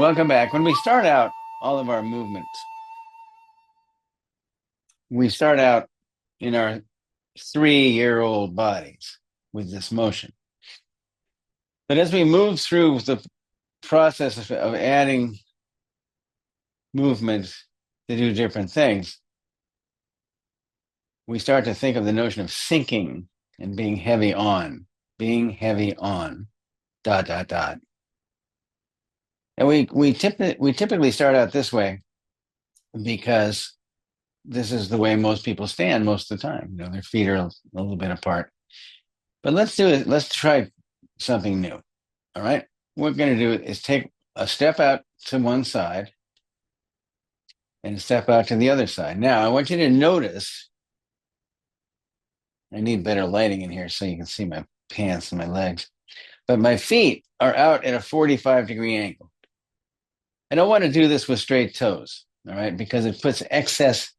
Welcome back. When we start out all of our movements, we start out in our 3-year-old bodies with this motion. But as we move through the process of adding movement to do different things, we start to think of the notion of sinking and being heavy on, dot, dot, dot. And we typically start out this way because this is the way most people stand most of the time. You know, their feet are a little bit apart. But let's do it. Let's try something new. All right. What we're going to do is take a step out to one side and step out to the other side. Now, I want you to notice, I need better lighting in here so you can see my pants and my legs, but my feet are out at a 45-degree angle. I don't want to do this with straight toes, all right, because it puts excess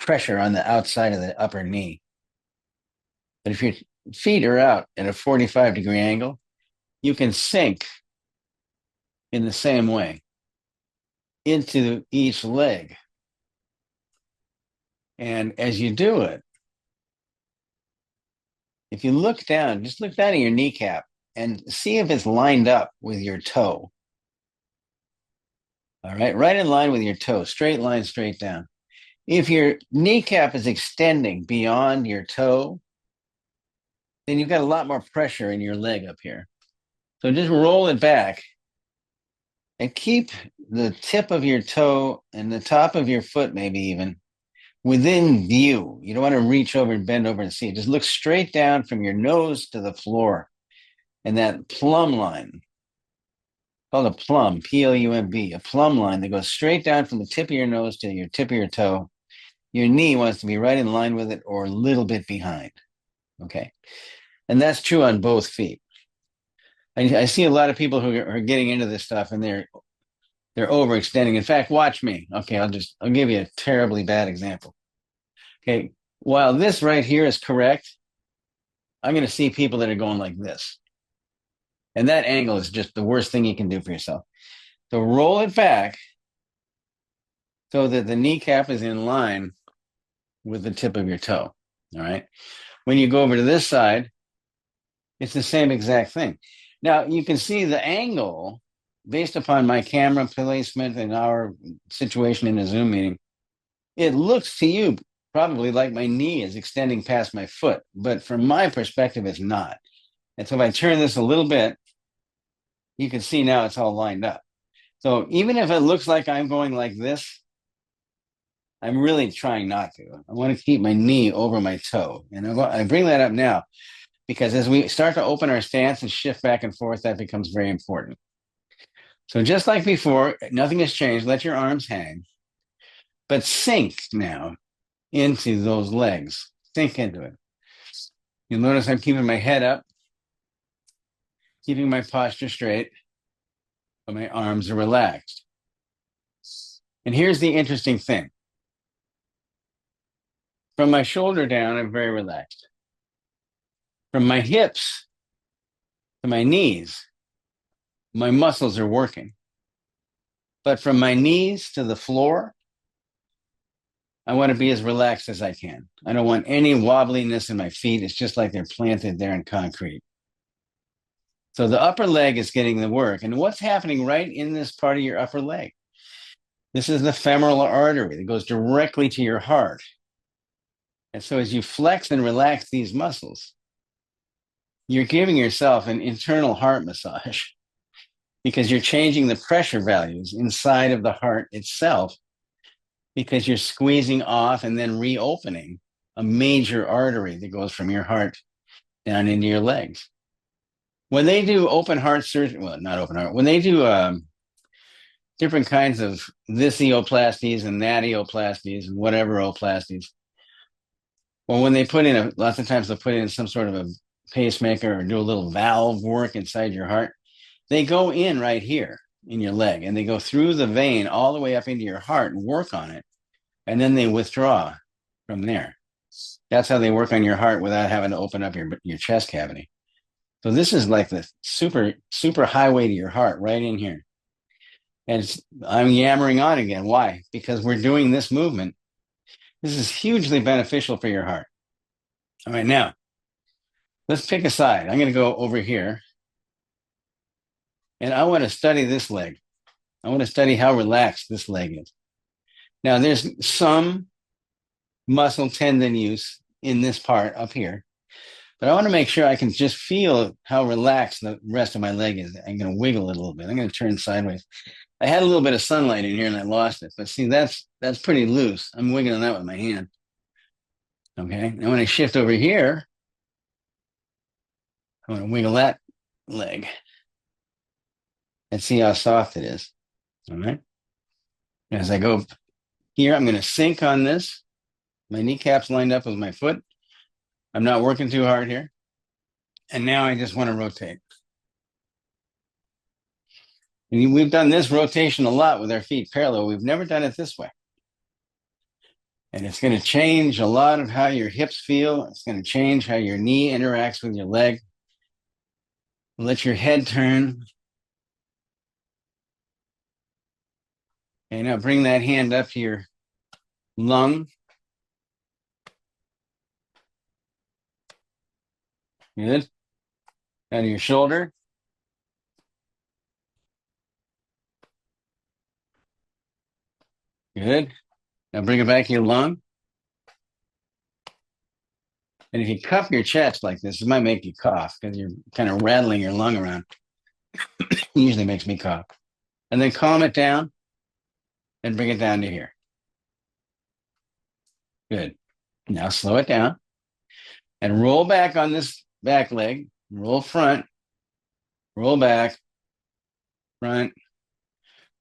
pressure on the outside of the upper knee. But if your feet are out at a 45-degree angle, you can sink in the same way into each leg. And as you do it, if you look down, just look down at your kneecap and see if it's lined up with your toe. All right, right in line with your toe, straight line, straight down. If your kneecap is extending beyond your toe, then you've got a lot more pressure in your leg up here. So just roll it back and keep the tip of your toe and the top of your foot, maybe even, within view. You don't want to reach over and bend over and see it. Just look straight down from your nose to the floor. And that plumb line, called a plumb, P-L-U-M-B, a plumb line that goes straight down from the tip of your nose to your tip of your toe. Your knee wants to be right in line with it or a little bit behind. Okay. And that's true on both feet. I see a lot of people who are getting into this stuff and they're overextending. In fact, watch me. Okay, I'll give you a terribly bad example. Okay, while this right here is correct, I'm going to see people that are going like this. And that angle is just the worst thing you can do for yourself. So roll it back so that the kneecap is in line with the tip of your toe. All right. When you go over to this side, it's the same exact thing. Now you can see the angle based upon my camera placement and our situation in a Zoom meeting. It looks to you probably like my knee is extending past my foot, but from my perspective, it's not. And so if I turn this a little bit, you can see now it's all lined up. So even if it looks like I'm going like this, I'm really trying not to. I want to keep my knee over my toe. And I bring that up now because as we start to open our stance and shift back and forth, that becomes very important. So just like before, nothing has changed. Let your arms hang, but sink now into those legs. Sink into it. You'll notice I'm keeping my head up, keeping my posture straight, but my arms are relaxed. And here's the interesting thing. From my shoulder down, I'm very relaxed. From my hips to my knees, my muscles are working. But from my knees to the floor, I want to be as relaxed as I can. I don't want any wobbliness in my feet. It's just like they're planted there in concrete. So the upper leg is getting the work. And what's happening right in this part of your upper leg? This is the femoral artery that goes directly to your heart. And so as you flex and relax these muscles, you're giving yourself an internal heart massage because you're changing the pressure values inside of the heart itself because you're squeezing off and then reopening a major artery that goes from your heart down into your legs. When they do open heart surgery, well, not open heart, when they do different kinds of this eoplasties and that eoplasties and whatever eoplasties, well, when they put in lots of times they'll put in some sort of a pacemaker or do a little valve work inside your heart. They go in right here in your leg and they go through the vein all the way up into your heart and work on it. And then they withdraw from there. That's how they work on your heart without having to open up your chest cavity. So this is like the super highway to your heart right in here. And I'm yammering on again. Why? Because we're doing this movement. This is hugely beneficial for your heart. All right, now let's pick a side. I'm going to go over here and I want to study this leg. I want to study how relaxed this leg is. Now, there's some muscle tendon use in this part up here, but I want to make sure I can just feel how relaxed the rest of my leg is. I'm going to wiggle it a little bit. I'm going to turn sideways. I had a little bit of sunlight in here and I lost it, but see, that's pretty loose. I'm wiggling that with my hand. Okay, and when I shift over here, I want to wiggle that leg and see how soft it is. All right. As I go here, I'm going to sink on this. My kneecap's lined up with my foot. I'm not working too hard here. And now I just want to rotate. And we've done this rotation a lot with our feet parallel. We've never done it this way. And it's going to change a lot of how your hips feel. It's going to change how your knee interacts with your leg. Let your head turn. Okay, now bring that hand up to your lung. Good. Down to your shoulder. Good. Now bring it back to your lung. And if you cuff your chest like this, it might make you cough because you're kind of rattling your lung around. It usually makes me cough. And then calm it down and bring it down to here. Good. Now slow it down and roll back on this back leg. Roll front, roll back, front,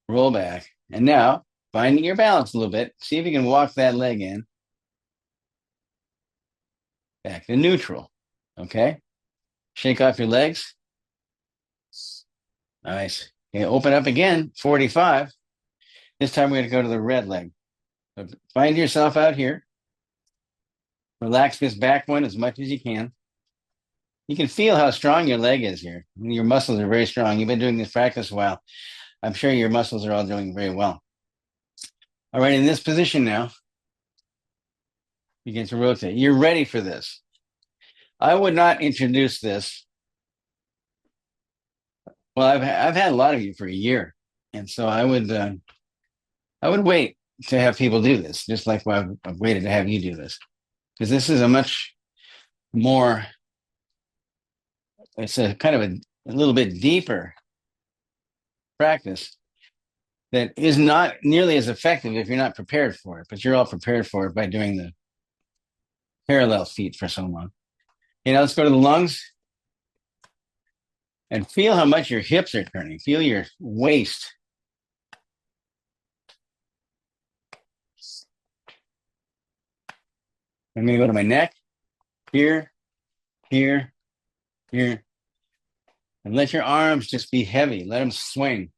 roll back. And now finding your balance a little bit. See if you can walk that leg in. Back to neutral. Okay. Shake off your legs. Nice. Okay, open up again. 45. This time we're going to go to the red leg. So find yourself out here. Relax this back one as much as you can. You can feel how strong your leg is here. Your muscles are very strong. You've been doing this practice a while. I'm sure your muscles are all doing very well. All right, in this position now, begin to rotate. You're ready for this. I would not introduce this. Well, I've had a lot of you for a year, and so I would wait to have people do this, just like I've waited to have you do this, because this is a much more. It's a kind of a little bit deeper practice that is not nearly as effective if you're not prepared for it, but you're all prepared for it by doing the parallel feet for so long. Let's go to the lungs and feel how much your hips are turning. Feel your waist. I'm going to go to my neck, here, here, here. And let your arms just be heavy. Let them swing.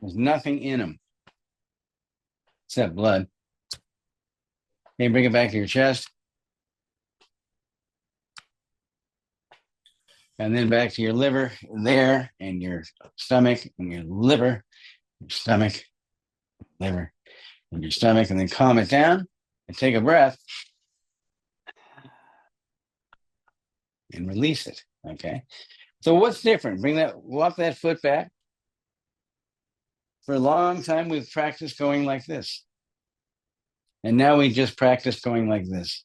There's nothing in them except blood. Okay, bring it back to your chest. And then back to your liver there, and your stomach, and your liver, your stomach, liver, and your stomach. And then calm it down and take a breath and release it. Okay. So what's different? Walk that foot back. For a long time, we've practiced going like this. And now we just practice going like this.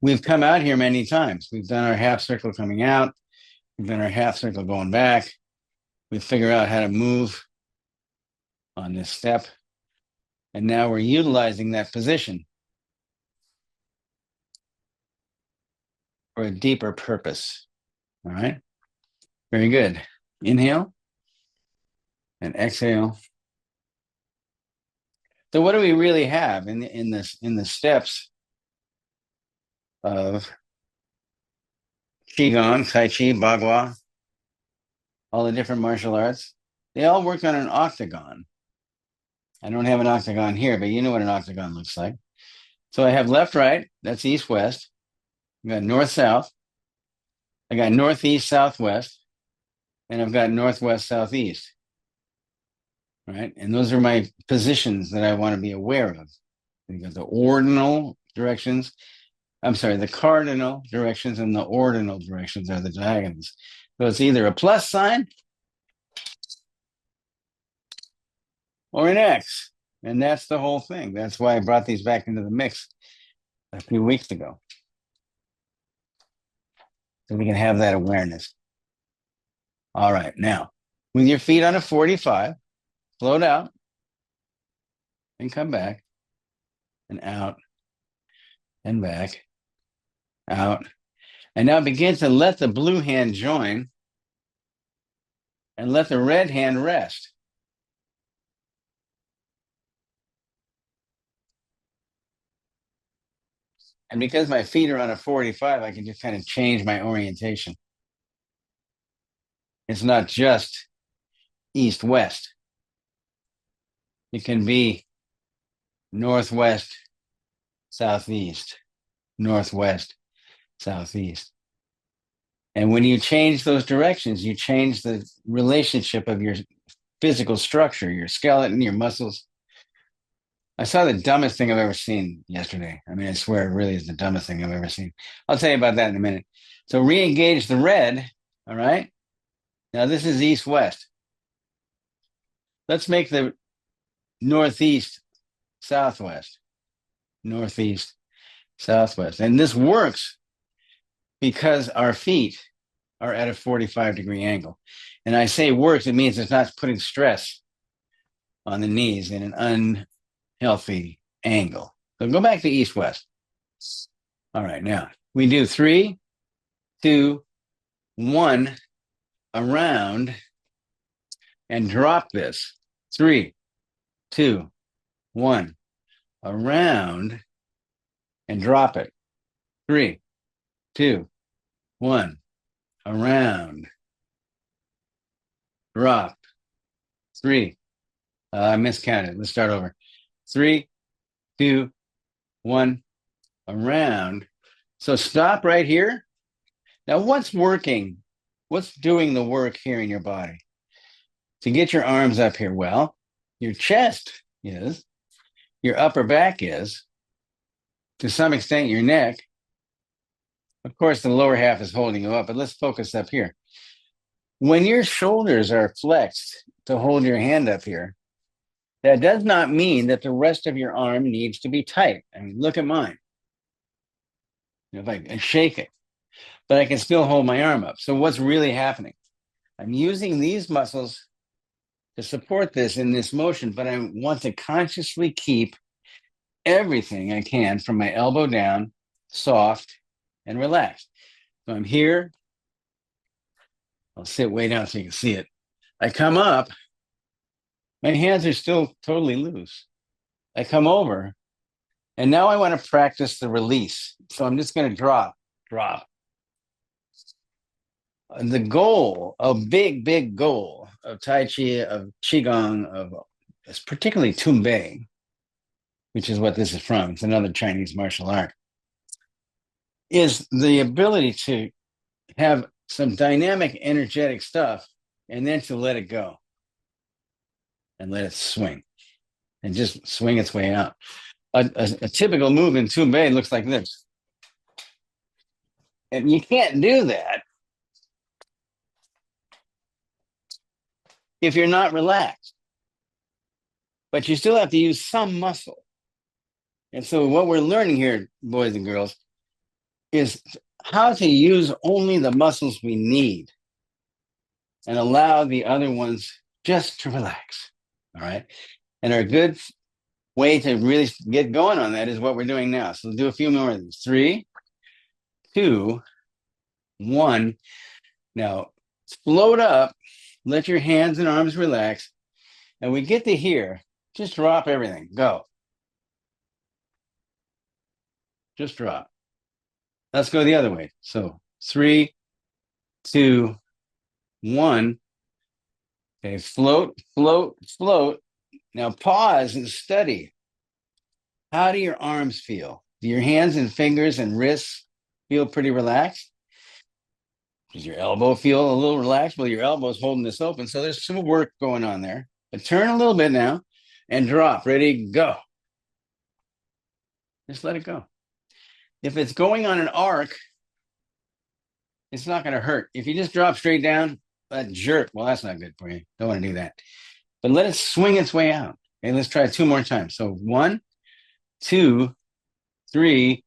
We've come out here many times. We've done our half circle coming out. We've done our half circle going back. We figure out how to move on this step. And now we're utilizing that position for a deeper purpose. All right. Very good. Inhale and exhale. So what do we really have in the steps of Qigong, Tai Chi, Bagua, all the different martial arts? They all work on an octagon. I don't have an octagon here, but you know what an octagon looks like. So I have left, right, that's east, west. I got north, south. I got northeast, southwest. and I've got northwest, southeast, right? And those are my positions that I want to be aware of. You got the ordinal directions. I'm sorry, the cardinal directions and the ordinal directions are the diagonals. So it's either a plus sign or an X. And that's the whole thing. That's why I brought these back into the mix a few weeks ago. So we can have that awareness. All right, now, with your feet on a 45, float out and come back and out and back, out. And now begin to let the blue hand join and let the red hand rest. And because my feet are on a 45, I can just kind of change my orientation. It's not just east-west. It can be northwest, southeast, northwest, southeast. And when you change those directions, you change the relationship of your physical structure, your skeleton, your muscles. I saw the dumbest thing I've ever seen yesterday. I mean, I swear it really is the dumbest thing I've ever seen. I'll tell you about that in a minute. So re-engage the red, all right? Now this is east-west. Let's make the northeast, southwest, northeast, southwest. And this works because our feet are at a 45-degree angle. And I say works, it means it's not putting stress on the knees in an unhealthy angle. So go back to east-west. All right, now we do 3, 2, 1, around, and drop this. 3, 2, 1, around, and drop it. 3, 2, 1, around, drop. 3, I miscounted. Let's start over. 3, 2, 1, around. So stop right here. Now, what's working? What's doing the work here in your body? To get your arms up here, well, your chest is, your upper back is, to some extent, your neck. Of course, the lower half is holding you up, but let's focus up here. When your shoulders are flexed to hold your hand up here, that does not mean that the rest of your arm needs to be tight. I mean, look at mine. If I shake it, but I can still hold my arm up. So what's really happening? I'm using these muscles to support this in this motion, but I want to consciously keep everything I can from my elbow down, soft and relaxed. So I'm here. I'll sit way down so you can see it. I come up. My hands are still totally loose. I come over, and now I want to practice the release. So I'm just going to drop. The goal, a big goal of Tai Chi, of Qigong, of particularly Tumbe, which is what this is from. It's another Chinese martial art, is the ability to have some dynamic, energetic stuff and then to let it go and let it swing and just swing its way out. A typical move in Tumbe looks like this. And you can't do that if you're not relaxed. But you still have to use some muscle. And so what we're learning here, boys and girls, is how to use only the muscles we need and allow the other ones just to relax. All right. And our good way to really get going on that is what we're doing now. So we'll do a few more of these. 3, 2, 1. Now float up, let your hands and arms relax. And we get to here, just drop everything. Go. Just drop. Let's go the other way. So 3, 2, 1. Okay, float, float, float. Now pause and study. How do your arms feel? Do your hands and fingers and wrists feel pretty relaxed? Does your elbow feel a little relaxed? Well, your elbow is holding this open. So there's some work going on there. But turn a little bit now and drop. Ready, go. Just let it go. If it's going on an arc, it's not going to hurt. If you just drop straight down, that jerk, well, that's not good for you. Don't want to do that. But let it swing its way out. Okay, let's try it 2 more times. So 1, 2, 3,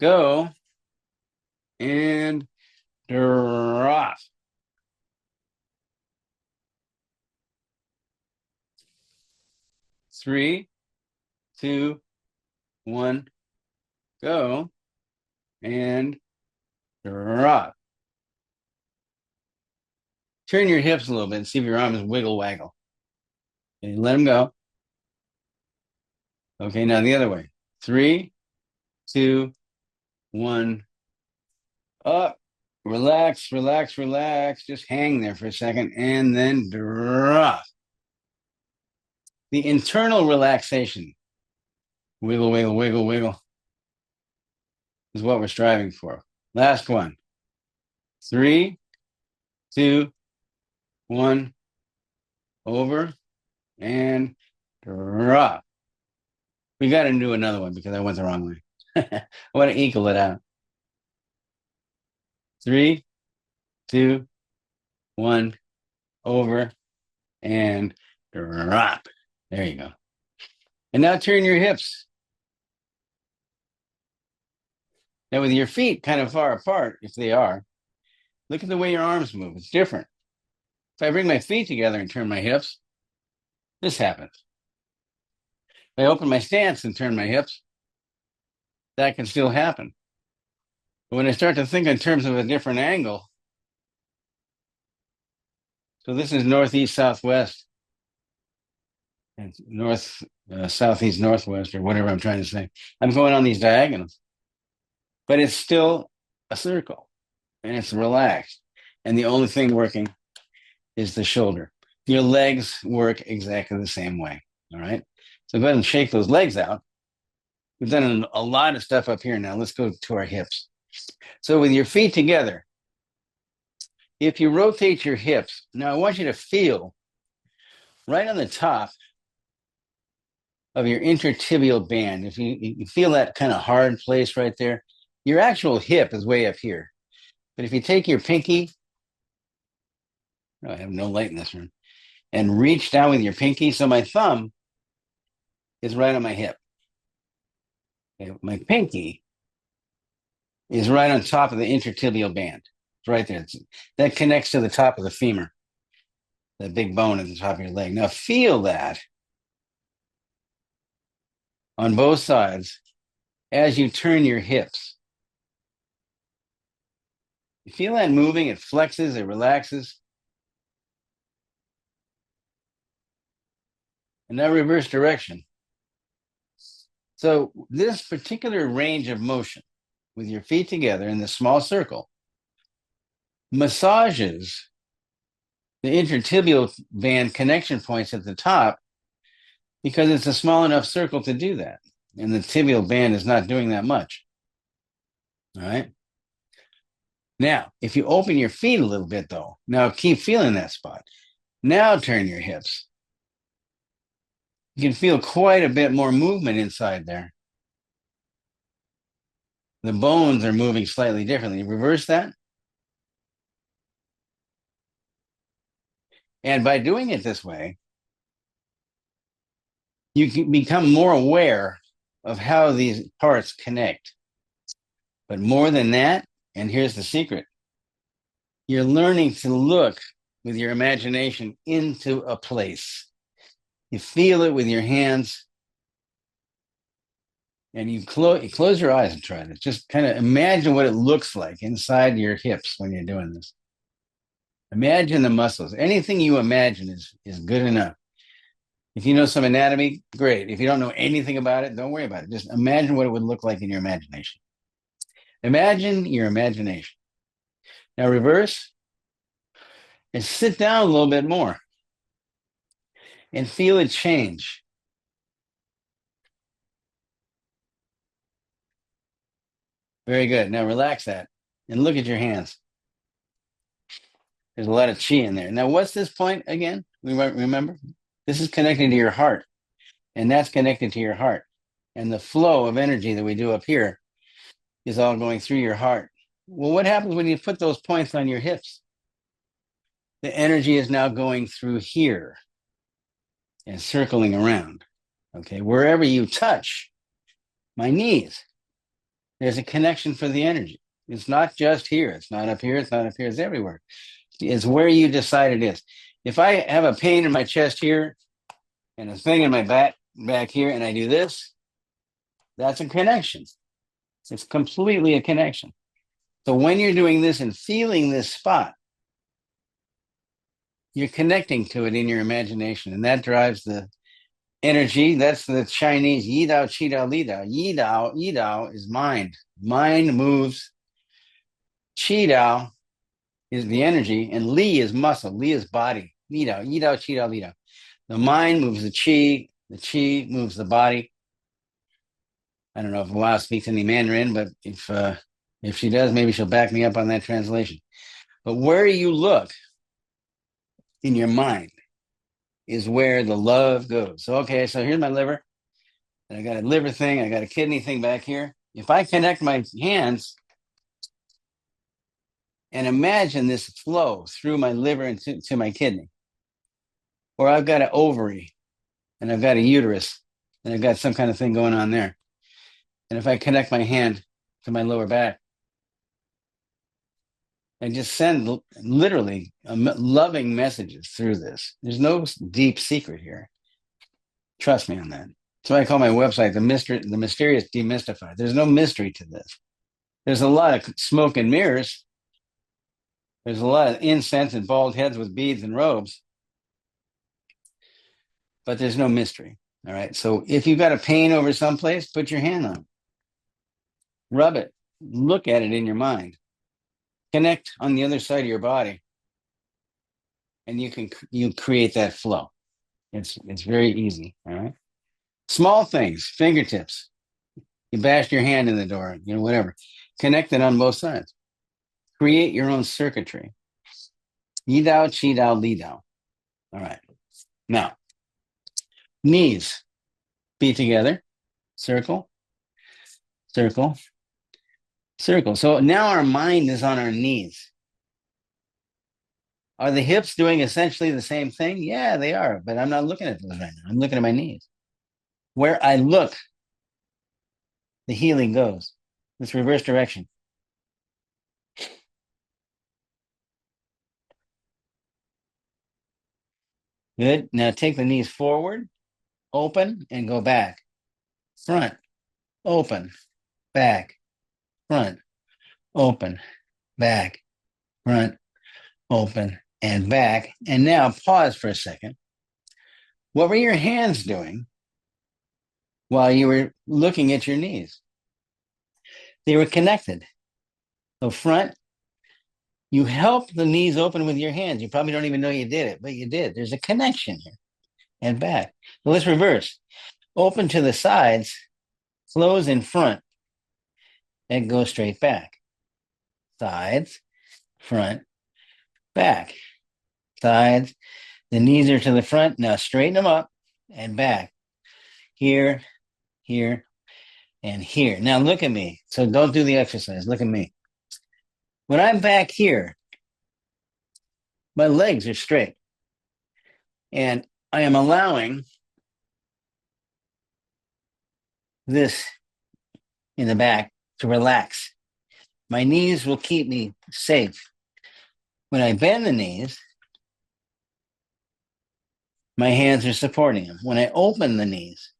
go, and drop. 3, 2, 1, go, and drop. Turn your hips a little bit and see if your arms wiggle waggle. Okay, let them go. Okay, now the other way. 3, 2, 1, up. Relax, relax, relax. Just hang there for a second and then drop. The internal relaxation, wiggle, wiggle, wiggle, wiggle, is what we're striving for. Last one. 3, 2, 1, over and drop. We got to do another one because I went the wrong way. I want to equal it out. 3, 2, 1, over and drop. There you go. And now turn your hips. Now with your feet kind of far apart, if they are, look at the way your arms move. It's different. If I bring my feet together and turn my hips, this happens. If I open my stance and turn my hips, that can still happen. But when I start to think in terms of a different angle, so this is northeast, southwest, and north, southeast, northwest, or whatever I'm trying to say. I'm going on these diagonals, but it's still a circle and it's relaxed. And the only thing working is the shoulder. Your legs work exactly the same way. All right. So go ahead and shake those legs out. We've done a lot of stuff up here now. Let's go to our hips. So with your feet together, if you rotate your hips, now I want you to feel right on the top of your intertibial band. If you feel that kind of hard place right there, your actual hip is way up here. But if you take your pinky, oh, I have no light in this room, and reach down with your pinky, so my thumb is right on my hip. Okay, my pinky is right on top of the intertibial band. It's right there. That connects to the top of the femur, that big bone at the top of your leg. Now feel that on both sides as you turn your hips. You feel that moving, it flexes, it relaxes. And now reverse direction. So this particular range of motion with your feet together in the small circle massages the intertibial band connection points at the top because it's a small enough circle to do that. And the tibial band is not doing that much. All right. Now, if you open your feet a little bit, though, now keep feeling that spot. Now turn your hips. You can feel quite a bit more movement inside there. The bones are moving slightly differently. Reverse that. And by doing it this way, you can become more aware of how these parts connect. But more than that, and here's the secret, you're learning to look with your imagination into a place. You feel it with your hands, and you close your eyes and try to just kind of imagine what it looks like inside your hips when you're doing this. Imagine the muscles. Anything you imagine is good enough. If you know some anatomy, great. If you don't know anything about it, don't worry about it. Just imagine what it would look like in your imagination. Imagine your imagination. Now reverse and sit down a little bit more and feel it change. Very good. Now relax that and look at your hands. There's a lot of chi in there. Now, what's this point again? We might remember. This is connecting to your heart, and that's connected to your heart. And the flow of energy that we do up here is all going through your heart. Well, what happens when you put those points on your hips? The energy is now going through here and circling around. Okay, wherever you touch my knees, there's a connection for the energy. It's not just here. It's not up here. It's not up here. It's everywhere. It's where you decide it is. If I have a pain in my chest here and a thing in my back here, and I do this, that's a connection. It's completely a connection. So when you're doing this and feeling this spot, you're connecting to it in your imagination, and that drives the energy. That's the Chinese Yi Dao, Qi Dao, Li Dao. Yi Dao is mind. Mind moves. Qi Dao is the energy, and Li is muscle. Li is body. Li Dao, Qi Dao, Li Dao. The mind moves the Qi moves the body. I don't know if Lao speaks any Mandarin, but if she does, maybe she'll back me up on that translation. But where you look in your mind is where the love goes. So, okay, so here's my liver. And I got a liver thing. I got a kidney thing back here. If I connect my hands and imagine this flow through my liver and to my kidney, or I've got an ovary and I've got a uterus and I've got some kind of thing going on there. And if I connect my hand to my lower back, I just send literally loving messages through this. There's no deep secret here. Trust me on that. That's why I call my website the Mysterious Demystified. There's no mystery to this. There's a lot of smoke and mirrors. There's a lot of incense and bald heads with beads and robes. But there's no mystery. All right. So if you've got a pain over someplace, put your hand on it. Rub it. Look at it in your mind. Connect on the other side of your body. And you create that flow. It's very easy. All right. Small things, fingertips. You bashed your hand in the door, whatever. Connect it on both sides. Create your own circuitry. Yi Dao, Qi Dao, Li Dao. All right. Now, knees. Feet together. Circle. Circle. Circle. So now our mind is on our knees. Are the hips doing essentially the same thing? Yeah, they are. But I'm not looking at those right now. I'm looking at my knees. Where I look, the healing goes. It's reverse direction. Good. Now take the knees forward, open, and go back. Front, open, back, front, open, back, front, open, and back. And now pause for a second. What were your hands doing while you were looking at your knees? They were connected. So front, you help the knees open with your hands. You probably don't even know you did it, but you did. There's a connection here. And back. So let's reverse. Open to the sides, close in front, and go straight back. Sides, front, back. Sides. The knees are to the front. Now straighten them up and back. Here, here, and here. Now look at me. So don't do the exercise. Look at me. When I'm back here, my legs are straight. And I am allowing this in the back to relax. My knees will keep me safe. When I bend the knees, my hands are supporting them. When I open the knees,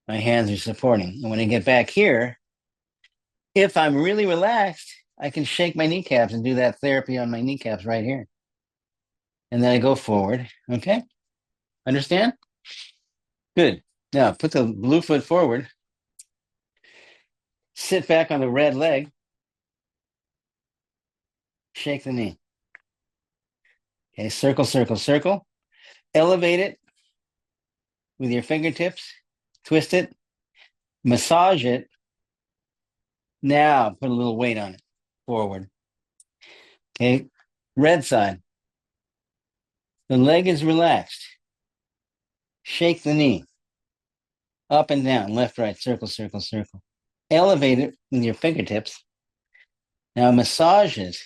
my hands are supporting. And when I get back here, if I'm really relaxed, I can shake my kneecaps and do that therapy on my kneecaps right here. And then I go forward. Okay? Understand? Good. Now put the blue foot forward. Sit back on the red leg. Shake the knee. Okay, circle, circle, circle. Elevate it with your fingertips. Twist it. Massage it. Now put a little weight on it. Forward. Okay, red side. The leg is relaxed. Shake the knee. Up and down, left, right, circle, circle, circle. Elevate it with your fingertips. Now massage it.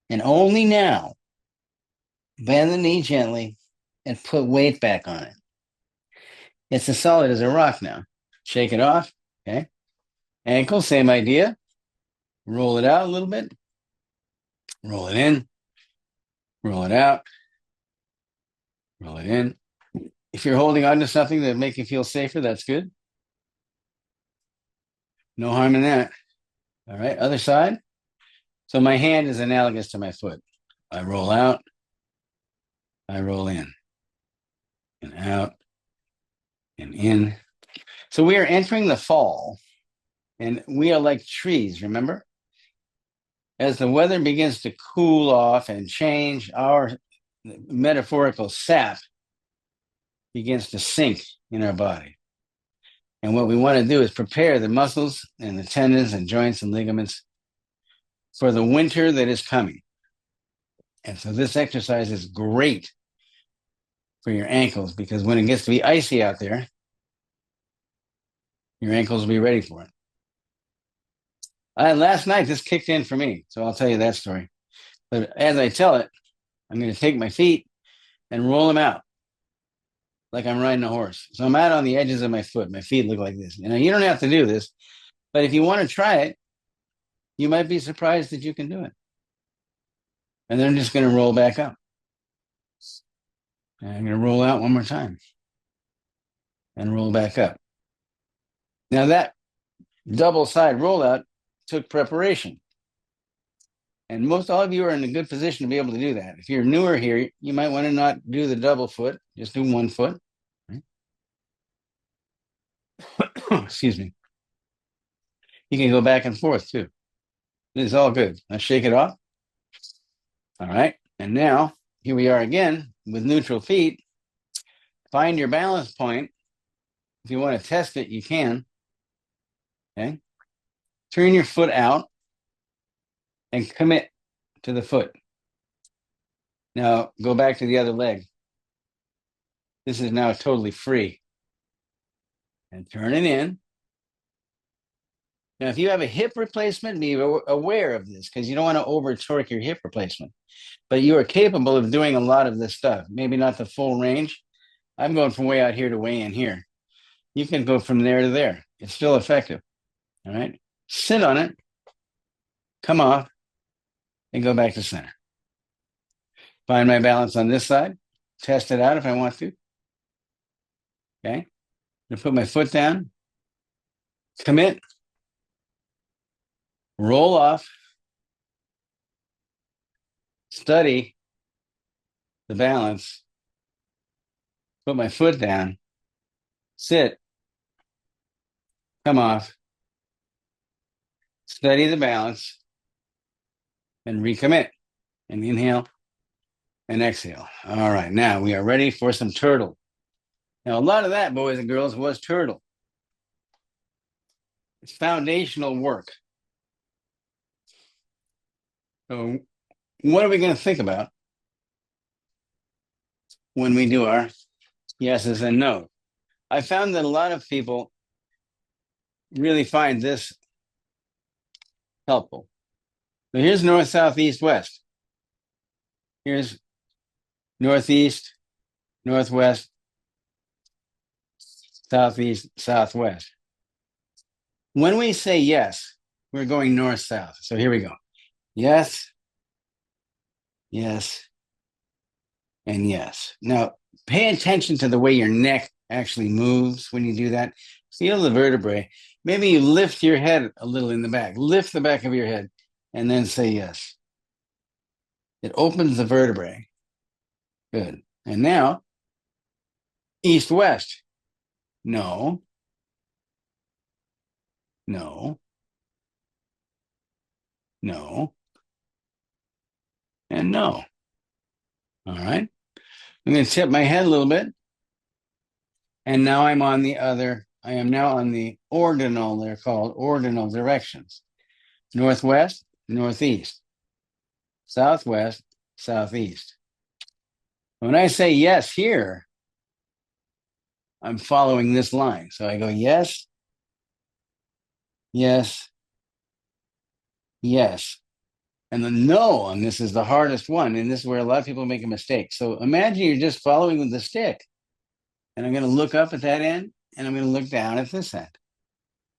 And only now, bend the knee gently and put weight back on it. It's as solid as a rock now. Shake it off. Okay. Ankle, same idea. Roll it out a little bit. Roll it in. Roll it out. Roll it in. If you're holding on to something that make you feel safer, that's good. No harm in that. All right, other side. So my hand is analogous to my foot. I roll out. I roll in. And out. And in. So we are entering the fall. And we are like trees, remember? As the weather begins to cool off and change, our metaphorical sap begins to sink in our body. And what we want to do is prepare the muscles and the tendons and joints and ligaments for the winter that is coming. And so this exercise is great for your ankles because when it gets to be icy out there, your ankles will be ready for it. Last night, this kicked in for me, so I'll tell you that story. But as I tell it, I'm going to take my feet and roll them out like I'm riding a horse. So I'm out on the edges of my foot. My feet look like this. You know, you don't have to do this, but if you want to try it, you might be surprised that you can do it. And then I'm just going to roll back up. And I'm going to roll out one more time and roll back up. Now that double side rollout took preparation. And most all of you are in a good position to be able to do that. If you're newer here, you might want to not do the double foot, just do one foot. Right? Excuse me. You can go back and forth too. It's all good. Now shake it off. All right. And now here we are again with neutral feet. Find your balance point. If you want to test it, you can. Okay. Turn your foot out and commit to the foot. Now go back to the other leg. This is now totally free. And turn it in. Now, if you have a hip replacement, be aware of this because you don't want to over torque your hip replacement. But you are capable of doing a lot of this stuff. Maybe not the full range. I'm going from way out here to way in here. You can go from there to there. It's still effective. All right. Sit on it, come off, and go back to center. Find my balance on this side. Test it out if I want to. Okay. I'm going to put my foot down. Commit. Roll off. Study the balance. Put my foot down. Sit. Come off. Study the balance. And recommit. And inhale. And exhale. All right. Now we are ready for some turtle. Now, a lot of that, boys and girls, was turtle. It's foundational work. So what are we going to think about when we do our yeses and no? I found that a lot of people really find this helpful. So here's north, south, east, west. Here's northeast, northwest, southeast, southwest. When we say yes, we're going north, south. So here we go. Yes, yes, and yes. Now, pay attention to the way your neck actually moves when you do that. Feel the vertebrae. Maybe you lift your head a little in the back. Lift the back of your head and then say yes. It opens the vertebrae. Good. And now, east-west. No. No. No. And no. All right. I'm going to tip my head a little bit. And now I'm on the other. I am now on the ordinal, they're called ordinal directions. Northwest, northeast. southwest, southeast. When I say yes here, I'm following this line. So I go yes, yes, yes. And the no on this is the hardest one. And this is where a lot of people make a mistake. So imagine you're just following with the stick. And I'm going to look up at that end, and I'm going to look down at this end,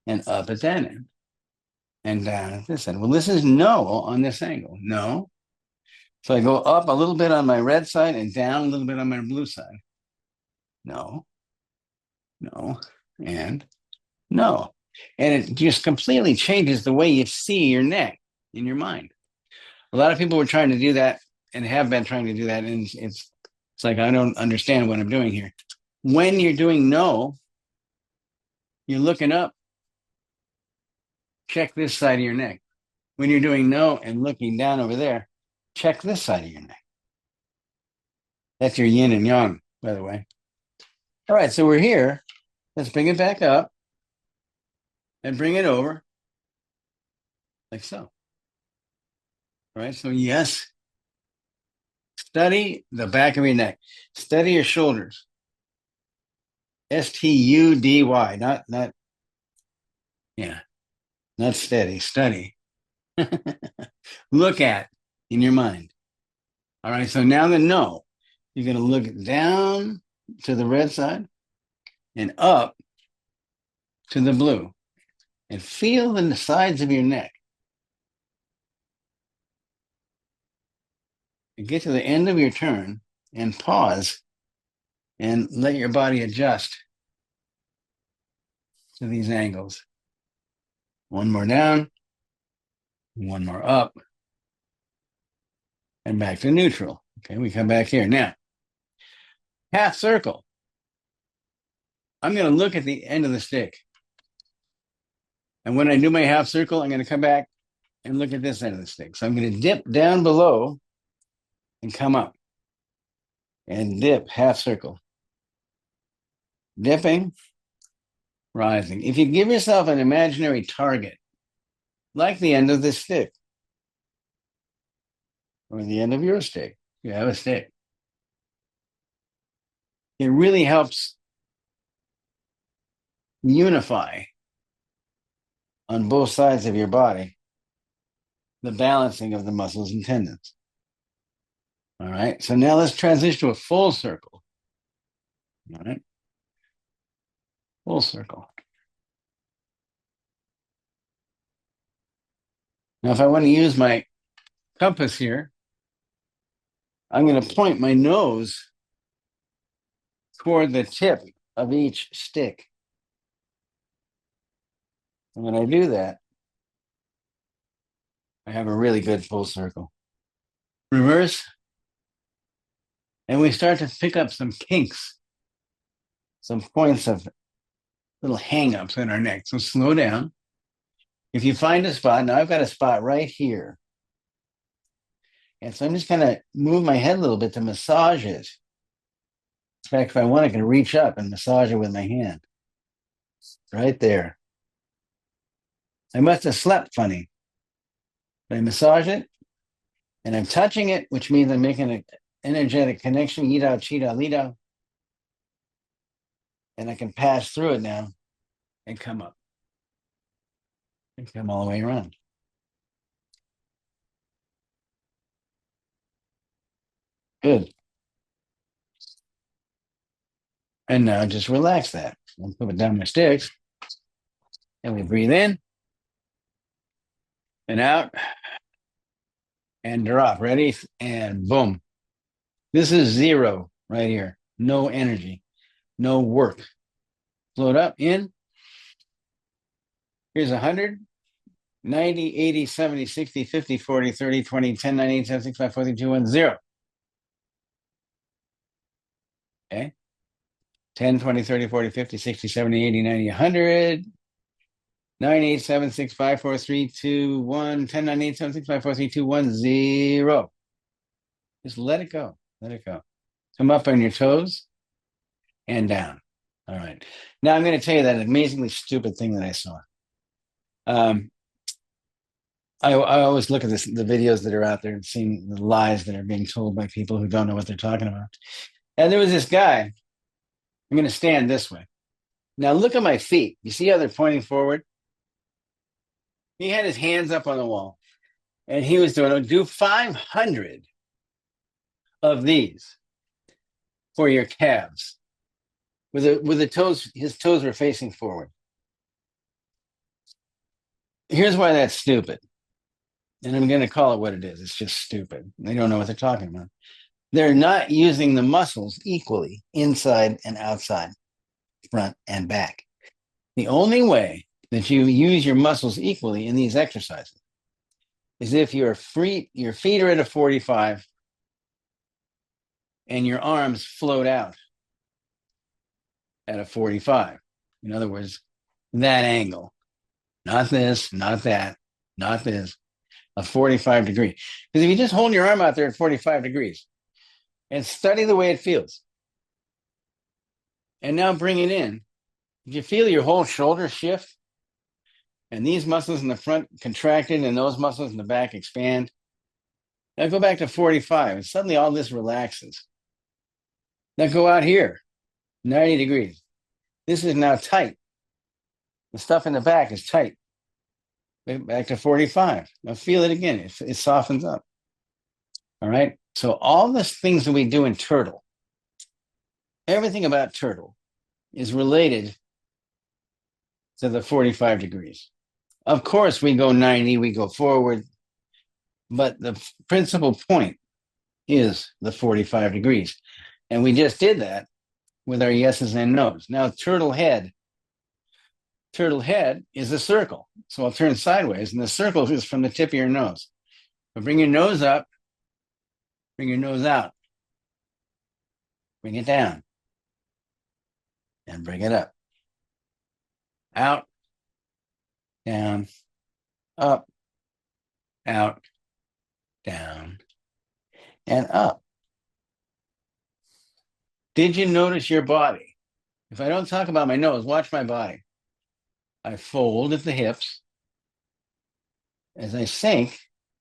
and up at that end, and down at this end. Well, this is no on this angle. No. So I go up a little bit on my red side and down a little bit on my blue side. No, no, and no. And it just completely changes the way you see your neck in your mind. A lot of people were trying to do that and have been trying to do that. And it's like, I don't understand what I'm doing here. When you're doing no, you're looking up, check this side of your neck. When you're doing no and looking down over there, check this side of your neck. That's your yin and yang, by the way. All right, so we're here. Let's bring it back up and bring it over like so. All right, so yes, study the back of your neck. Study your shoulders. S-T-U-D-Y, not steady, study. Look at in your mind. All right, so now the no, you're going to look down to the red side and up to the blue and feel the sides of your neck. And get to the end of your turn and pause and let your body adjust to these angles. One more down, one more up, and back to neutral. Okay, we come back here. Now, half circle. I'm going to look at the end of the stick. And when I do my half circle, I'm going to come back and look at this end of the stick. So I'm going to dip down below and come up. And dip, half circle. Dipping, rising. If you give yourself an imaginary target, like the end of this stick, or the end of your stick, you have a stick. It really helps unify on both sides of your body the balancing of the muscles and tendons. All right, so now let's transition to a full circle. All right, full circle. Now, if I want to use my compass here, I'm going to point my nose toward the tip of each stick. And when I do that, I have a really good full circle. Reverse. And we start to pick up some kinks, some points of little hang-ups in our neck. So slow down. If you find a spot, now I've got a spot right here. And so I'm just going to move my head a little bit to massage it. In fact, if I want, I can reach up and massage it with my hand. Right there. I must have slept funny. I massage it, and I'm touching it, which means I'm making an energetic connection, yi dao, qi dao, li dao. And I can pass through it now and come up. And come all the way around. Good. And now just relax that. I'll put it down my sticks. And we breathe in and out and drop. Ready? And boom. This is zero right here. No energy, no work. Float up, in. Here's 100, 90, 80, 70, 60, 50, 40, 30, 20, 10, 9, 8, 7, 6, 5, 4, 3, 2, 1, 0. Okay. 10, 20, 30, 40, 50, 60, 70, 80, 90, 100. 9, 8, 7, 6, 5, 4, 3, 2, 1, 10, 9, 8, 7, 6, 5, 4, 3, 2, 1, 0. Just let it go. Let it go. Come up on your toes and down. All right. Now I'm going to tell you that amazingly stupid thing that I saw. I always look at the videos that are out there and seeing the lies that are being told by people who don't know what they're talking about. And there was this guy. I'm going to stand this way. Now look at my feet. You see how they're pointing forward? He had his hands up on the wall, and he was do 500 of these for your calves with the toes. His toes were facing forward. Here's why that's stupid. And I'm going to call it what it is. It's just stupid. They don't know what they're talking about. They're not using the muscles equally inside and outside, front and back. The only way that you use your muscles equally in these exercises is if your feet are at a 45 and your arms float out at a 45. In other words, that angle, not this, not that, not this, a 45 degree. Because if you just hold your arm out there at 45 degrees and study the way it feels, and now bring it in, if you feel your whole shoulder shift and these muscles in the front contracted and those muscles in the back expand, now go back to 45 and suddenly all this relaxes. Now go out here, 90 degrees. This is now tight. The stuff in the back is tight. Back to 45. Now feel it again. It softens up. All right. So all the things that we do in turtle, everything about turtle is related to the 45 degrees. Of course, we go 90, we go forward, but the principal point is the 45 degrees. And we just did that with our yeses and nos. Now, turtle head is a circle. So I'll turn sideways, and the circle is from the tip of your nose. But bring your nose up, bring your nose out, bring it down, and bring it up. Out, down, up, out, down, and up. Did you notice your body? If I don't talk about my nose, watch my body. I fold at the hips. As I sink,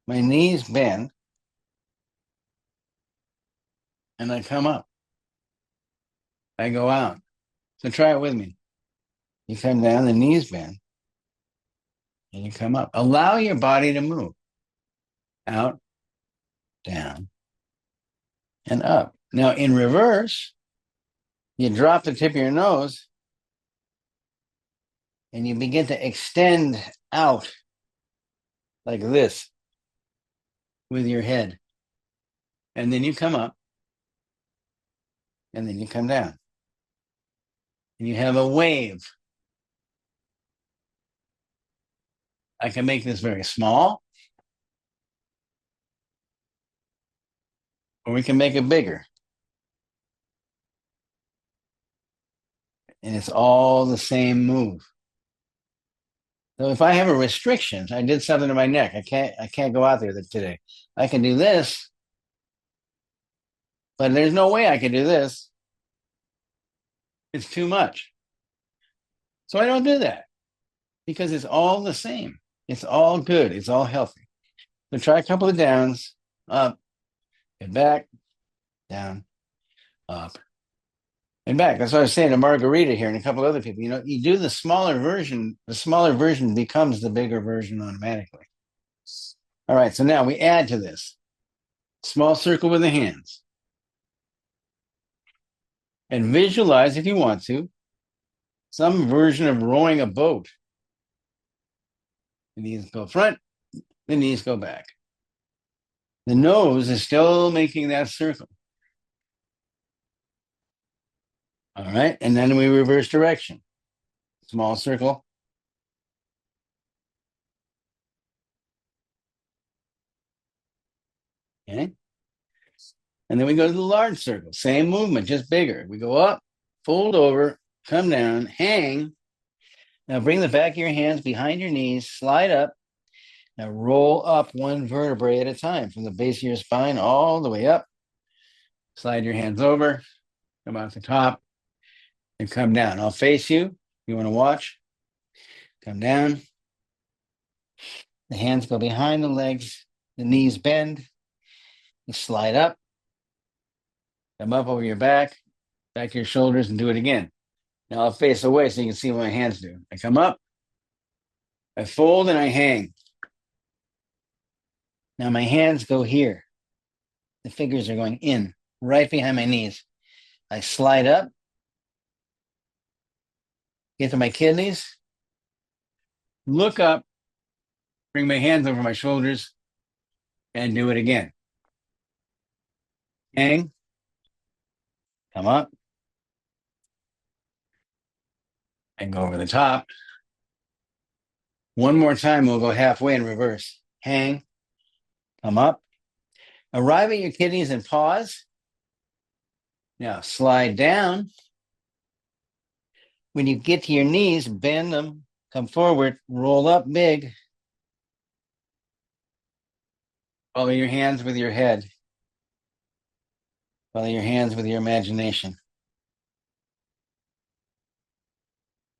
my knees bend, and I come up. I go out. So try it with me. You come down, the knees bend, and you come up. Allow your body to move. Out, down, and up. Now, in reverse, you drop the tip of your nose, and you begin to extend out like this with your head. And then you come up, and then you come down. And you have a wave. I can make this very small, or we can make it bigger. And it's all the same move. So if I have a restriction, I did something to my neck, I can't go out there today. I can do this, but there's no way I can do this. It's too much. So I don't do that because it's all the same. It's all good. It's all healthy. So try a couple of downs, up, and back, down, up, and back. That's what I was saying to Margarita here and a couple of other people. You know, you do the smaller version becomes the bigger version automatically. All right, so now we add to this. Small circle with the hands. And visualize, if you want to, some version of rowing a boat. The knees go front, the knees go back. The nose is still making that circle. All right, and then we reverse direction. Small circle. Okay. And then we go to the large circle. Same movement, just bigger. We go up, fold over, come down, hang. Now bring the back of your hands behind your knees, slide up. Now roll up one vertebrae at a time from the base of your spine all the way up. Slide your hands over, come out the top, and come down. I'll face you. You want to watch? Come down. The hands go behind the legs, the knees bend, you slide up, come up over your back to your shoulders, and do it again. Now I'll face away so you can see what my hands do. I come up, I fold, and I hang. Now my hands go here. The fingers are going in, right behind my knees. I slide up, get to my kidneys, look up, bring my hands over my shoulders, and do it again. Hang, come up, and go over the top. One more time, we'll go halfway in reverse. Hang, come up, arrive at your kidneys and pause. Now slide down. When you get to your knees, bend them, come forward, roll up big. Follow your hands with your head. Follow your hands with your imagination.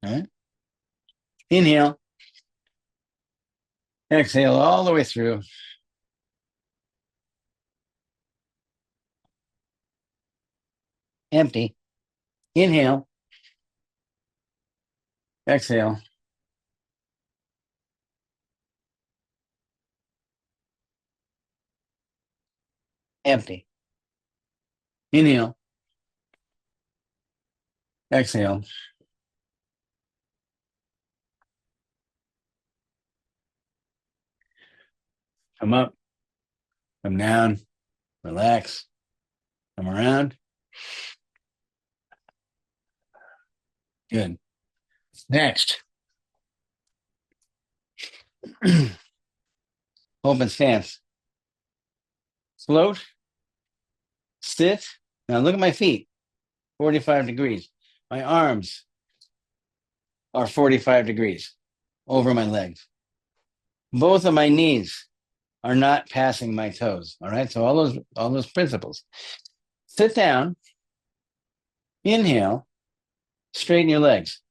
All right. Inhale. Exhale all the way through. Empty. Inhale. Exhale. Empty. Inhale. Exhale. Come up. Come down. Relax. Come around. Good. Next. Open stance. Float. Sit. Now look at my feet. 45 degrees. My arms are 45 degrees over my legs. Both of my knees are not passing my toes. All right. So all those principles. Sit down. Inhale. Straighten your legs.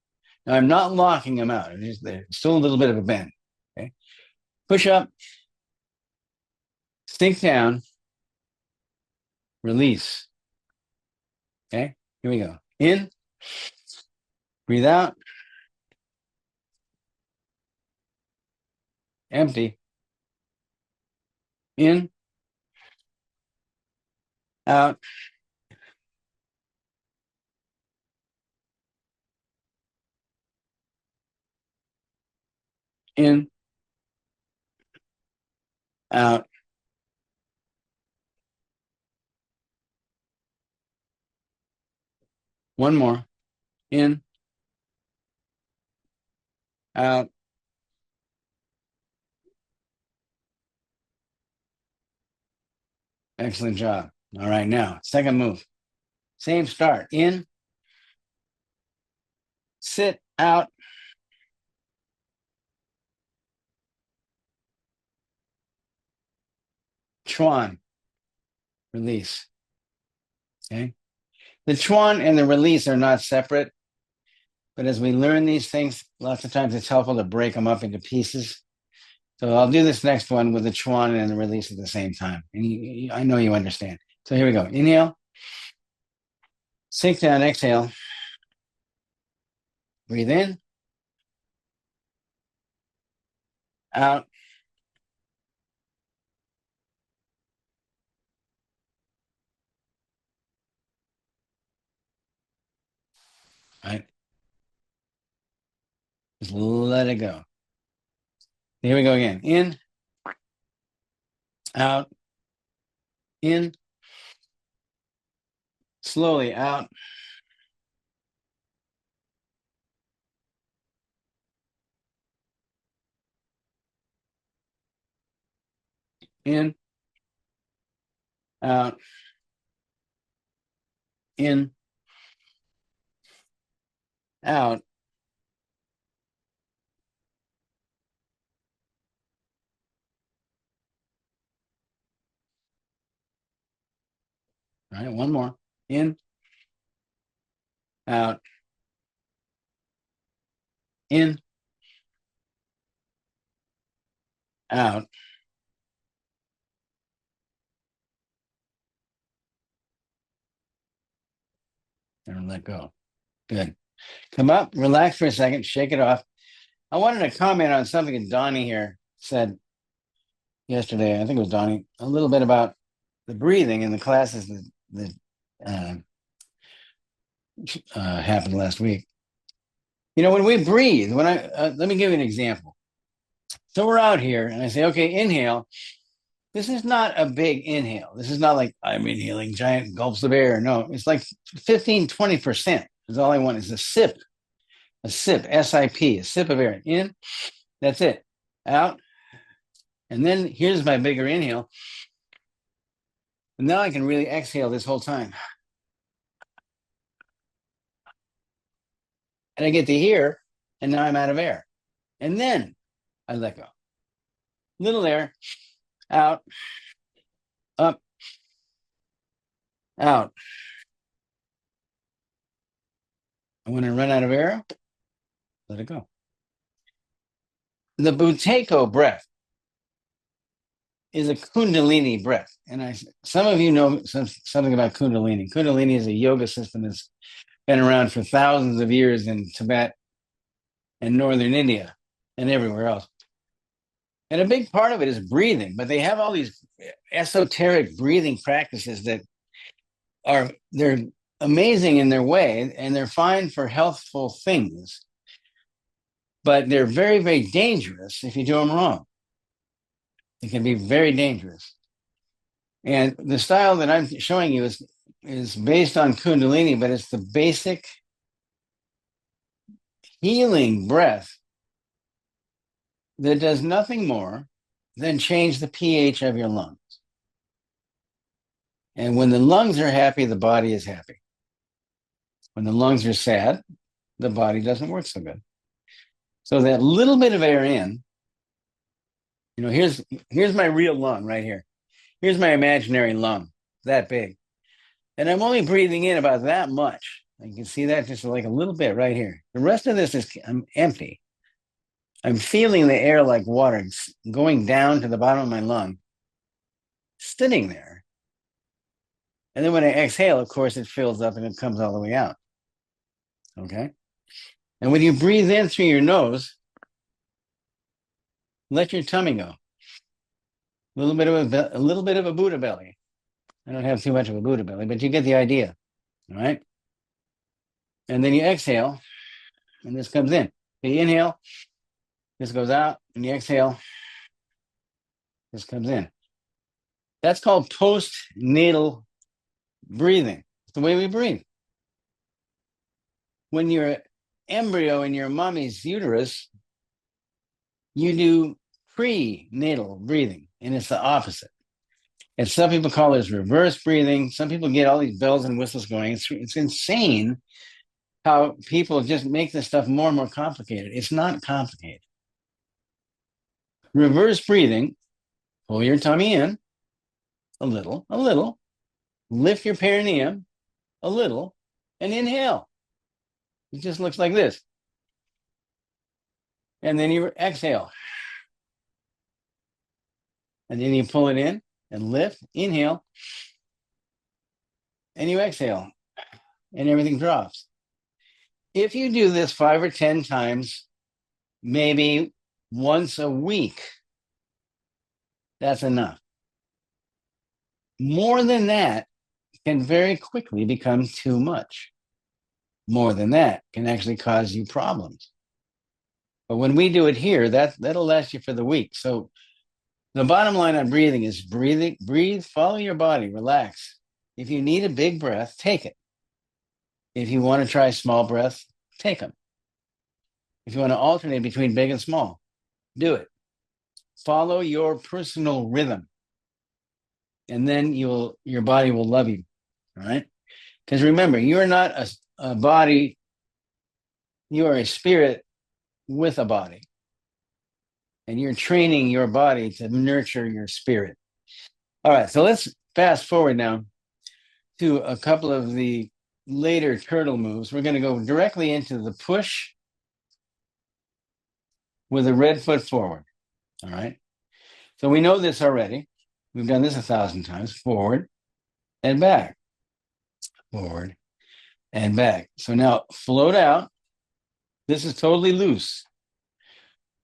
Now I'm not locking them out. There's still a little bit of a bend. Okay. Push up. Sink down. Release. Okay. Here we go. In. Breathe out. Empty. In. Out. In. Out. One more. In. Out. Excellent job. All right. Now, second move. Same start. In. Sit. Out. Chuan. Release. Okay. The chuan and the release are not separate, but as we learn these things, lots of times it's helpful to break them up into pieces. So I'll do this next one with the chuan and the release at the same time. And I know you understand. So here we go. Inhale, sink down, exhale. Breathe in, out. All right. Just let it go. Here we go again. In, out, in, slowly out, in, out, in, out. All right, one more. In, out, in, out, and let go. Good. Come up, relax for a second, shake it off. I wanted to comment on something that Donnie here said yesterday. I think it was Donnie, a little bit about the breathing in the classes that happened last week. You know, when we breathe, let me give you an example. So we're out here, and I say, okay, inhale. This is not a big inhale. This is not like I'm inhaling giant gulps of air. No, it's like 15, 20% is all I want is a sip, S-I-P, a sip of air. In, that's it. Out. And then here's my bigger inhale. And now I can really exhale this whole time. And I get to here, and now I'm out of air. And then I let go. Little air, out, up, out. And when I run out of air, let it go. The Buteyko breath is a Kundalini breath. And some of you know something about Kundalini. Kundalini is a yoga system that's been around for thousands of years in Tibet and northern India and everywhere else. And a big part of it is breathing, but they have all these esoteric breathing practices that they're amazing in their way, and they're fine for healthful things, but they're very, very dangerous if you do them wrong. It can be very dangerous. And the style that I'm showing you is based on Kundalini, but it's the basic healing breath that does nothing more than change the pH of your lungs. And when the lungs are happy, the body is happy. When the lungs are sad, the body doesn't work so good. So that little bit of air in, you know, here's my real lung right here. Here's my imaginary lung, that big. And I'm only breathing in about that much. You can see that just like a little bit right here. The rest of this I'm empty. I'm feeling the air like water going down to the bottom of my lung, sitting there. And then when I exhale, of course, it fills up and it comes all the way out. Okay? And when you breathe in through your nose, let your tummy go. A little bit of a Buddha belly. I don't have too much of a Buddha belly, but you get the idea. All right? And then you exhale, and this comes in. You inhale, this goes out, and you exhale, this comes in. That's called postnatal breathing. It's the way we breathe. When you're an embryo in your mommy's uterus, you do prenatal breathing, and it's the opposite. And some people call this reverse breathing. Some people get all these bells and whistles going. It's insane how people just make this stuff more and more complicated. It's not complicated. Reverse breathing, pull your tummy in a little, lift your perineum a little, and inhale. It just looks like this. And then you exhale. And then you pull it in and lift, inhale, and you exhale, and everything drops. If you do this 5 or 10 times, maybe once a week, that's enough. More than that can very quickly become too much. More than that can actually cause you problems. But when we do it here, that'll last you for the week. So the bottom line on breathing is breathe, follow your body, relax. If you need a big breath, take it. If you want to try small breaths, take them. If you want to alternate between big and small, do it. Follow your personal rhythm. And then your body will love you. All right? Because remember, you're not a body, you are a spirit with a body. And you're training your body to nurture your spirit. All right, so let's fast forward now to a couple of the later turtle moves. We're going to go directly into the push with a red foot forward. All right. So we know this already. We've done this 1,000 times. Forward and back. Forward and back. So now float out. This is totally loose.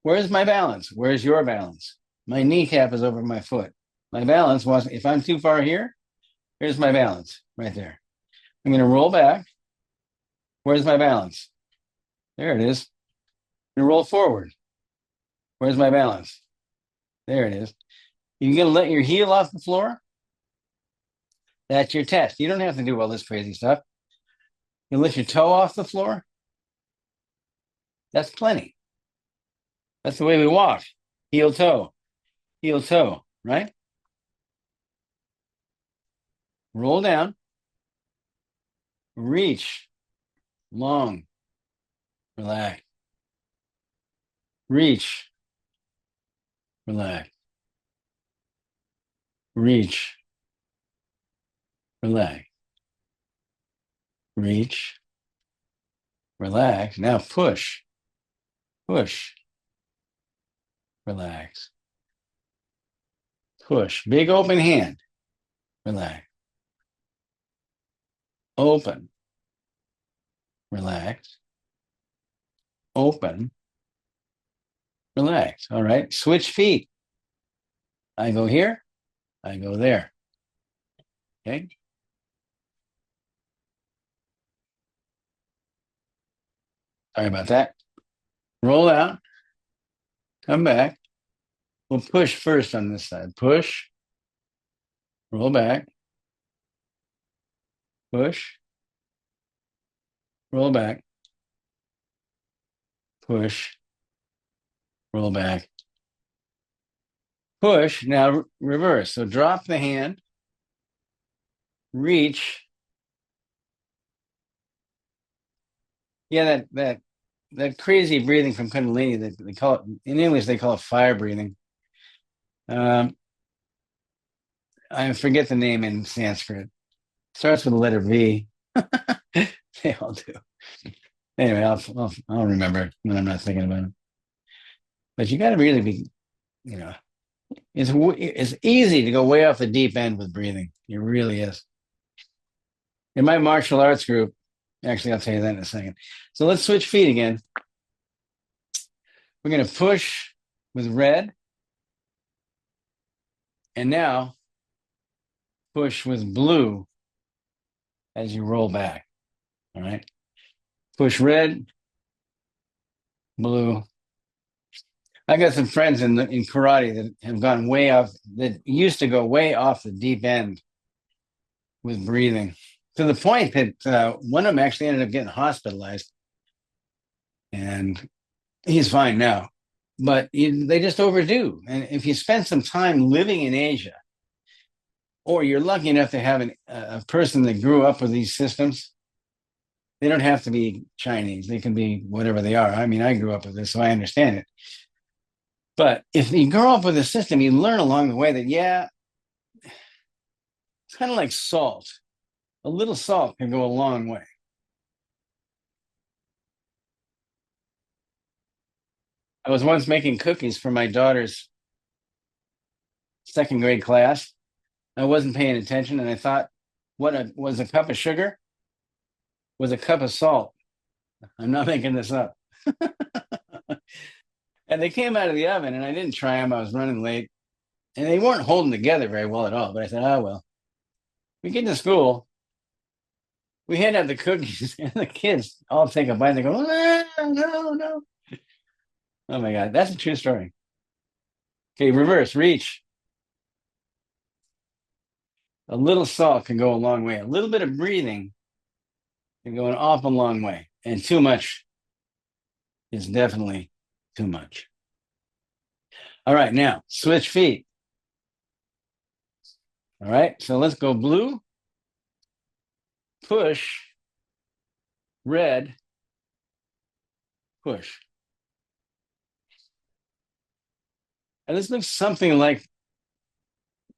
Where's my balance? Where's your balance? My kneecap is over my foot. My balance was, if I'm too far here, here's my balance right there. I'm going to roll back. Where's my balance? There it is. I'm going to roll forward. Where's my balance? There it is. You're going to let your heel off the floor. That's your test. You don't have to do all this crazy stuff. You lift your toe off the floor. That's plenty. That's the way we walk. Heel toe, right? Roll down, reach, long, relax. Reach, relax. Reach, relax. Reach, relax. Now push, relax. Push, big open hand, relax. Open, relax. Open, relax. All right, switch feet. I go here, I go there. Okay. Sorry about that. Roll out, come back. We'll push first on this side. Push, roll back, push, roll back, push, roll back, push. Now reverse. So drop the hand, reach. Yeah, that crazy breathing from Kundalini, that they call it in English, they call it fire breathing. I forget the name in Sanskrit. Starts with the letter V. They all do. Anyway, I'll remember when I'm not thinking about it. But you got to really be, it's easy to go way off the deep end with breathing. It really is. In my martial arts group, actually, I'll tell you that in a second. So let's switch feet again. We're going to push with red. And now push with blue as you roll back. All right. Push red, blue. I got some friends in karate that have gone way off, that used to go way off the deep end with breathing, to the point that one of them actually ended up getting hospitalized. And he's fine now. But they just overdo. And if you spend some time living in Asia, or you're lucky enough to have a person that grew up with these systems, they don't have to be Chinese. They can be whatever they are. I mean, I grew up with this, so I understand it. But if you grow up with a system, you learn along the way that, yeah, it's kind of like salt. A little salt can go a long way. I was once making cookies for my daughter's second grade class. I wasn't paying attention, and I thought, was a cup of sugar? Was a cup of salt. I'm not making this up. And they came out of the oven, and I didn't try them. I was running late, and they weren't holding together very well at all. But I said, well. We get to school, we hand out the cookies, and the kids all take a bite. They go, no. Oh my God, that's a true story. Okay, reverse, reach. A little salt can go a long way. A little bit of breathing can go an awful long way. And too much is definitely too much. All right, now switch feet. All right, so let's go blue, push, red, push. And this looks something like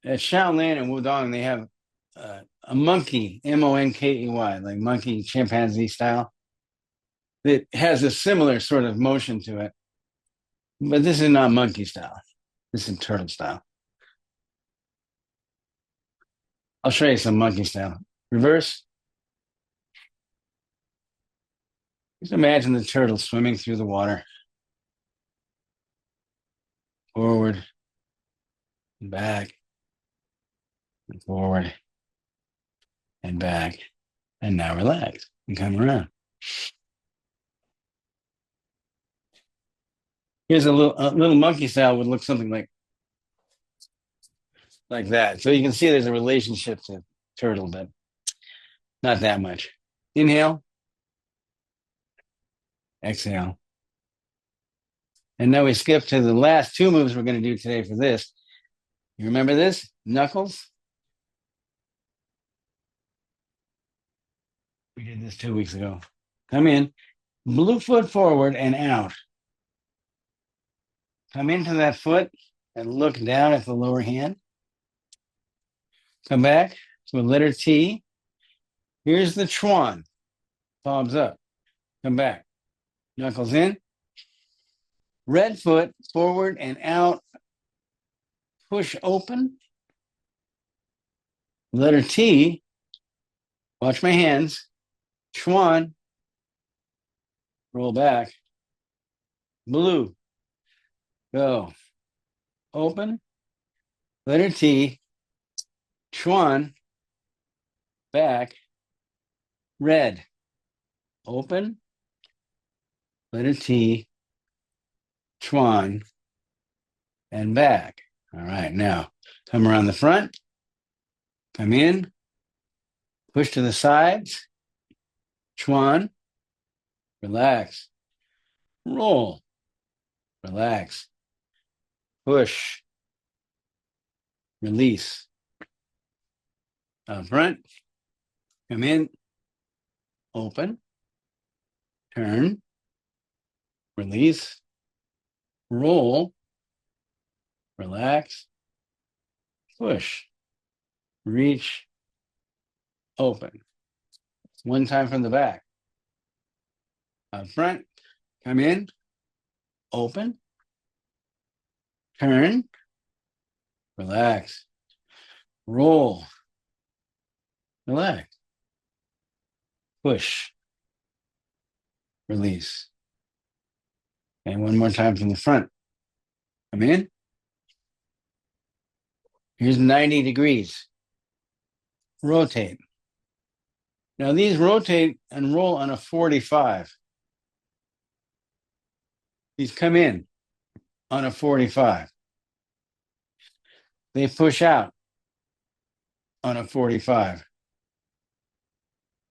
at Shaolin and Wudong, they have a monkey, Monkey, like monkey chimpanzee style, that has a similar sort of motion to it. But this is not monkey style. This is turtle style. I'll show you some monkey style. Reverse. Just imagine the turtle swimming through the water. Forward, and back, and forward, and back. And now relax and come around. Here's a little monkey style would look something like that. So you can see there's a relationship to turtle, but not that much. Inhale, exhale. And now we skip to the last two moves we're going to do today for this. You remember this? Knuckles. We did this 2 weeks ago. Come in, blue foot forward and out. Come into that foot and look down at the lower hand. Come back to a letter T. Here's the Chuan. Palms up. Come back. Knuckles in. Red foot forward and out. Push open. Letter T. Watch my hands. Chuan. Roll back. Blue. Go. Open. Letter T. Chuan. Back. Red. Open. Letter T. Chuan. And back. All right. Now come around the front. Come in. Push to the sides. Chuan. Relax. Roll. Relax. Push. Release. Up front. Come in. Open. Turn. Release. Roll. Relax. Push. Reach. Open. One time from the back. Up front. Come in. Open. Turn. Relax. Roll. Relax. Push. Release. And one more time from the front. Come in. Here's 90 degrees. Rotate. Now these rotate and roll on a 45. These come in on a 45. They push out on a 45.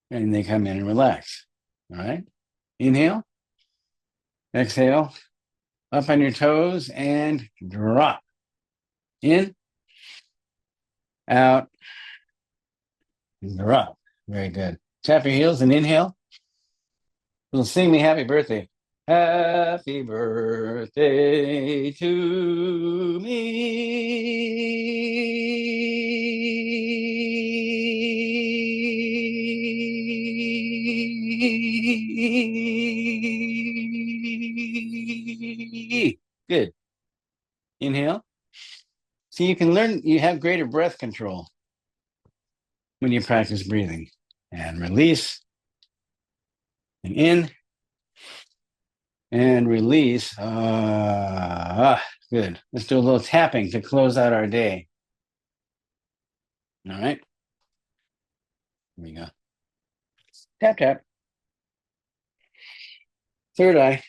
And they come in and relax. All right. Inhale. Exhale. Up on your toes and drop. In. Out. Drop. Very good. Tap your heels and inhale. We'll sing me happy birthday. Happy birthday to me. Good. Inhale. So you can learn, you have greater breath control when you practice breathing. And release. And in. And release. Good. Let's do a little tapping to close out our day. All right. Here we go. Tap, tap. Third eye.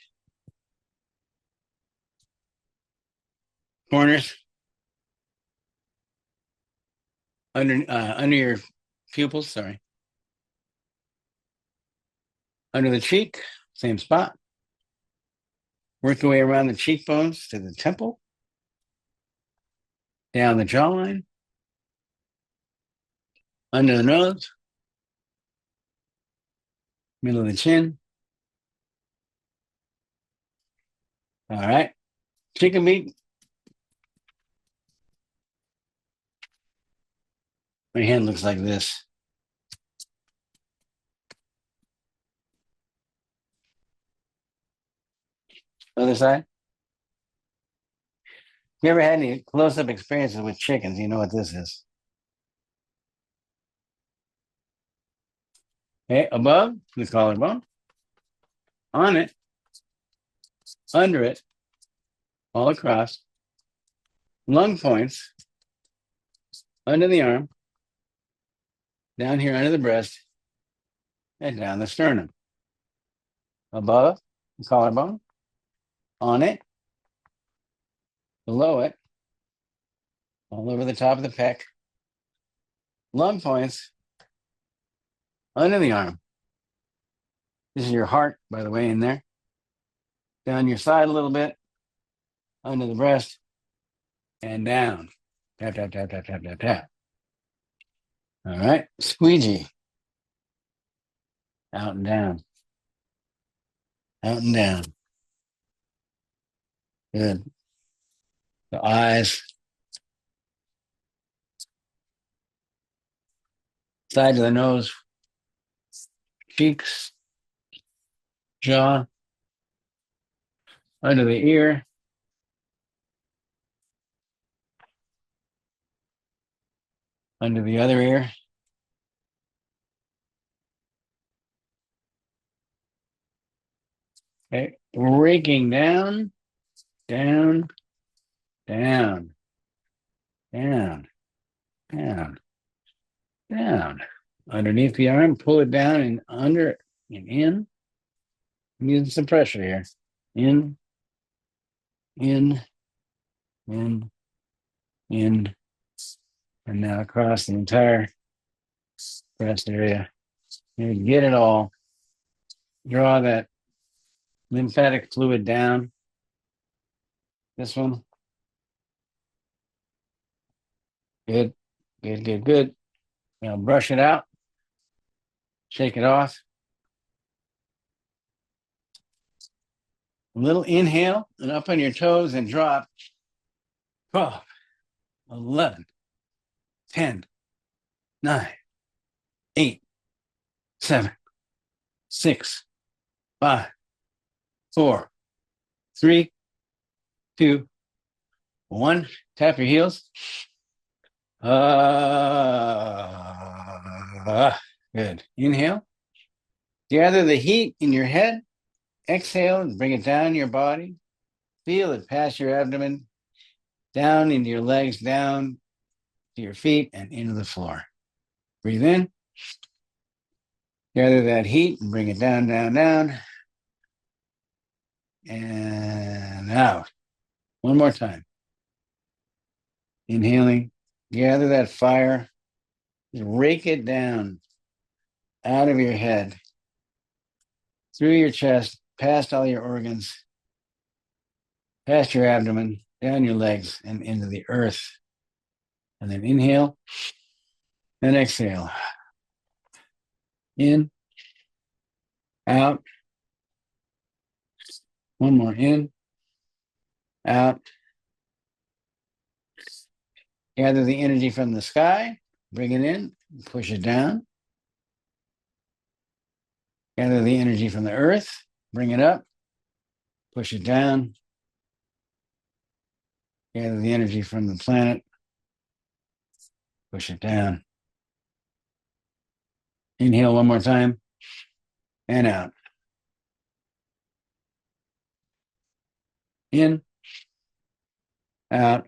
Corners. Under your pupils, sorry. Under the cheek, same spot. Work your way around the cheekbones to the temple. Down the jawline. Under the nose. Middle of the chin. All right. Chicken meat. My hand looks like this. Other side. You ever had any close-up experiences with chickens? You know what this is. Okay, above the collarbone, on it, under it, all across, lung points, under the arm, down here under the breast, and down the sternum. Above the collarbone, on it, below it, all over the top of the pec, lung points, under the arm. This is your heart, by the way, in there. Down your side a little bit, under the breast, and down. Tap, tap, tap, tap, tap, tap, tap. All right, squeegee. Out and down. Out and down. Good. The eyes. Side of the nose. Cheeks. Jaw. Under the ear. Under the other ear. Okay, raking down, down, down, down, down, down. Underneath the arm, pull it down and under and in. I'm using some pressure here. In, in, in, in, and now across the entire breast area. You get it all. Draw that lymphatic fluid down. This one. Good, good, good, good. Now brush it out. Shake it off. A little inhale and up on your toes and drop. 12, 11, 10, 9, 8, 7, 6, 5, 4, 3, 2, 1. Tap your heels. Good. Inhale. Gather the heat in your head. Exhale and bring it down your body. Feel it pass your abdomen, down into your legs, down to your feet, and into the floor. Breathe in. Gather that heat and bring it down, down, down. And out. One more time. Inhaling. Gather that fire. Just rake it down out of your head, through your chest, past all your organs, past your abdomen, down your legs, and into the earth. And then inhale and exhale. In, out. One more in, out. Gather the energy from the sky, bring it in, push it down. Gather the energy from the earth, bring it up, push it down. Gather the energy from the planet, push it down. Inhale one more time, and out. In, out.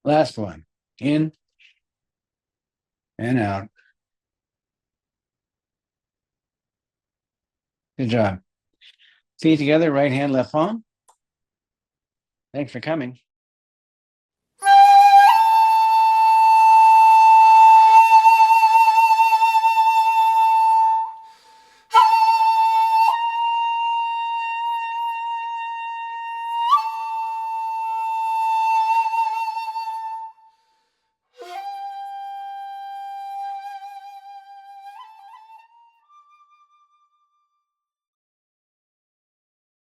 Last one. In and out. Good job. Feet together, right hand, left palm. Thanks for coming.